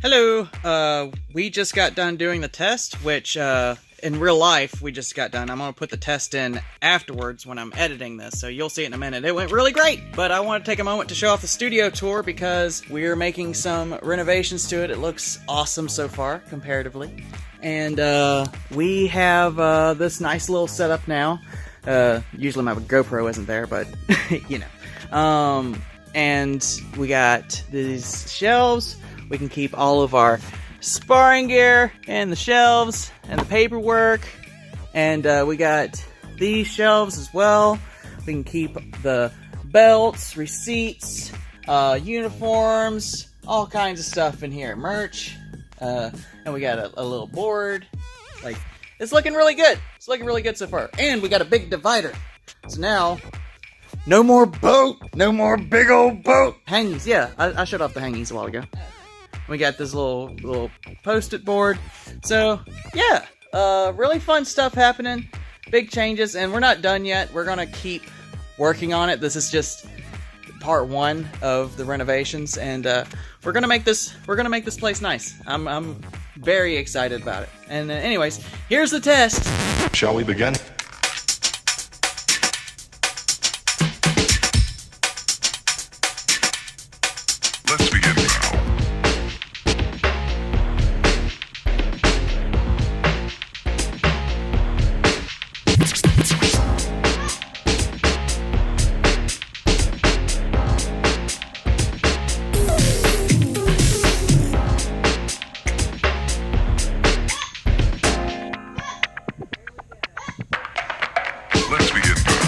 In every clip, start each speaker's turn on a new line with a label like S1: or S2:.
S1: Hello, we just got done doing the test, which, in real life, we just got done. I'm gonna put the test in afterwards when I'm editing this, so you'll see it in a minute. It went really great, but I want to take a moment to show off the studio tour because we're making some renovations to it. It looks awesome so far, comparatively. And, we have, this nice little setup now. Usually my GoPro isn't there, but, you know. And we got these shelves. We can keep all of our sparring gear and the shelves and the paperwork. And we got these shelves as well. We can keep the belts, receipts, uniforms, all kinds of stuff in here. Merch. And we got a little board. Like, it's looking really good. It's looking really good so far. And we got a big divider. So now, no more boat! No more big old boat! Hangies, yeah. I showed off the hangies a while ago. We got this little post-it board. So, yeah. Really fun stuff happening. Big changes, and we're not done yet. We're gonna keep working on it. This is just part one of the renovations, and we're gonna make this place nice. I'm very excited about it. And anyways, here's the test.
S2: Shall we begin? Let's begin now. Let's begin now.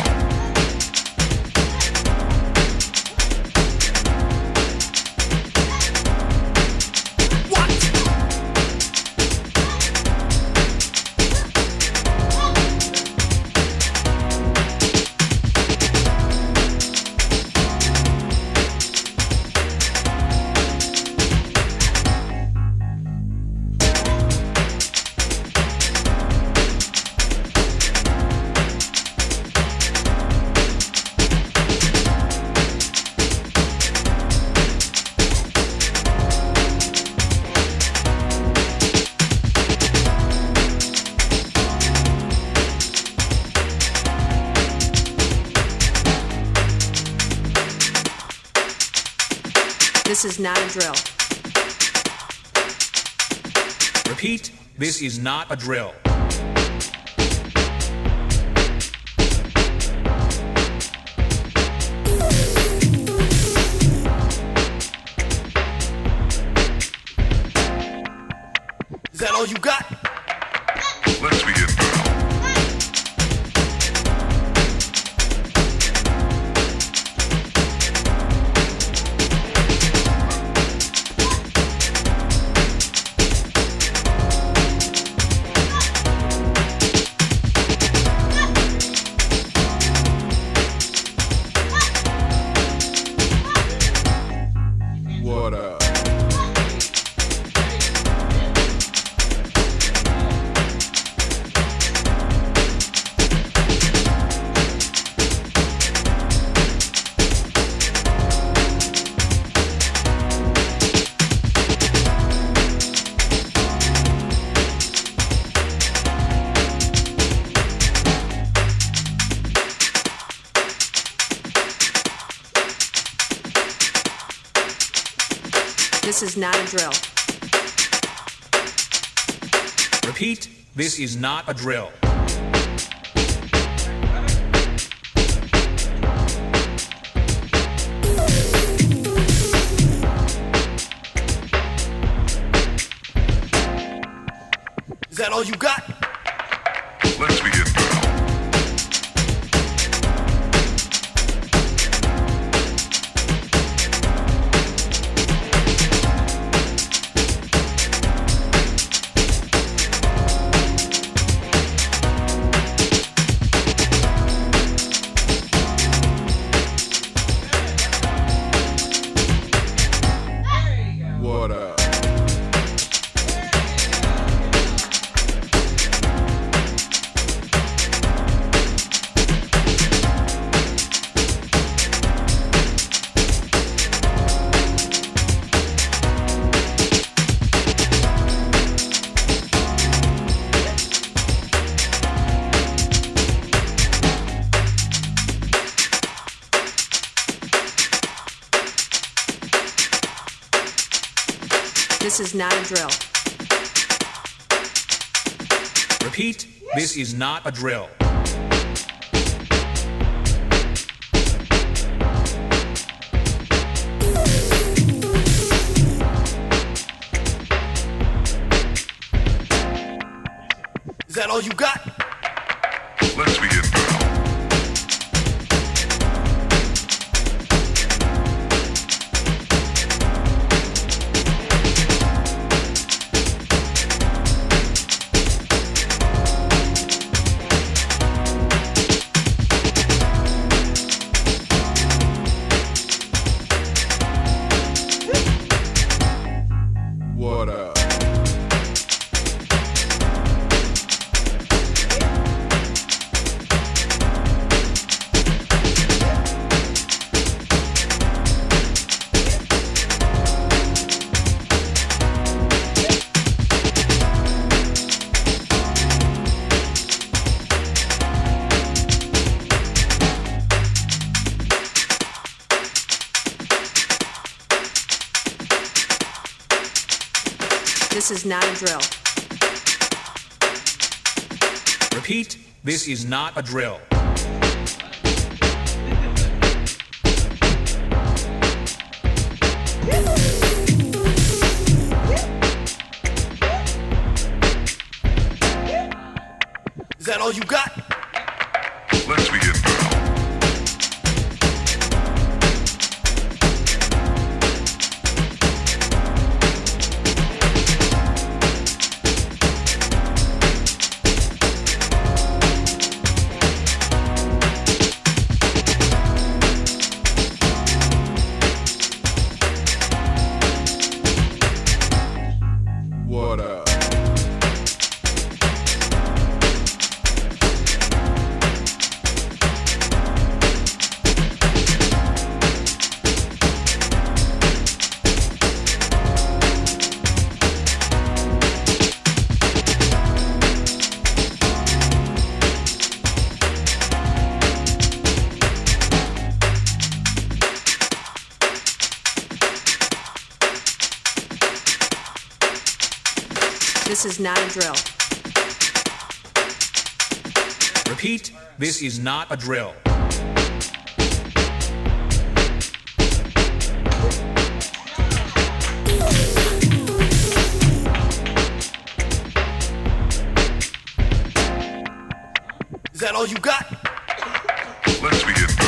S3: This is not a drill.
S4: Repeat, this is not a drill.
S5: Is that all you got?
S2: Let's begin now.
S5: What up?
S3: This is not a drill.
S4: Repeat, this is not a drill.
S5: Is that all you got?
S2: Let's begin now.
S5: What up?
S3: This is not a drill.
S4: Repeat, this is not a drill.
S5: Is that all you got?
S2: Let's begin now.
S5: What up?
S3: This is not a drill.
S4: Repeat, this is not a drill.
S5: Is that all you got?
S2: Let's begin now.
S5: What up?
S3: This is not a drill.
S4: Repeat, this is not a drill.
S5: Is that all you got?
S2: Let's begin now.